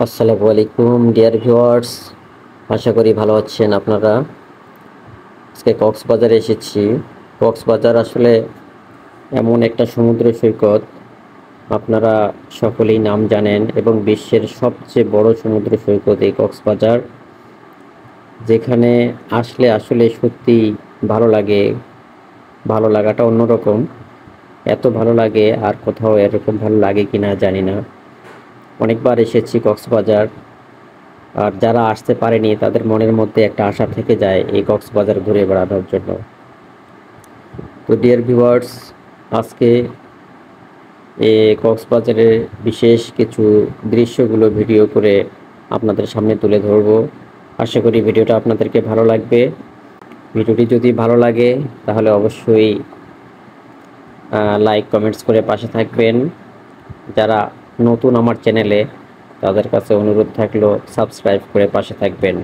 আসসালামু আলাইকুম dear viewers, আশা করি ভালো আছেন আপনারা। আজকে কক্সবাজারে এসেছি। কক্সবাজার আসলে এমন একটা সমুদ্র সৈকত, আপনারা সকলেই নাম জানেন, এবং বিশ্বের সবচেয়ে বড় সমুদ্র সৈকত এই কক্সবাজার, যেখানে আসলে আসলে সত্যি ভালো লাগে। ভালো লাগাটা অন্যরকম। এত ভালো লাগে আর কোথাও এরকম ভালো লাগে কিনা জানি না। অনেকবার এসেছি কক্সবাজার, আর যারা আসতে পারেনি তাদের মনের মধ্যে একটা আশা থেকে যায় এই কক্সবাজার ঘুরে বেড়ানোর জন্য। তো ডিয়ার ভিউয়ার্স, আজকে কক্সবাজারের বিশেষ কিছু দৃশ্যগুলো ভিডিও করে আপনাদের সামনে তুলে ধরব। আশা করি ভিডিওটা আপনাদেরকে ভালো লাগবে। ভিডিওটি যদি ভালো লাগে তাহলে অবশ্যই লাইক কমেন্টস করে পাশে থাকবেন। যারা নতুন আমার চ্যানেলে, তাদের কাছে অনুরোধ থাকলো সাবস্ক্রাইব করে পাশে থাকবেন।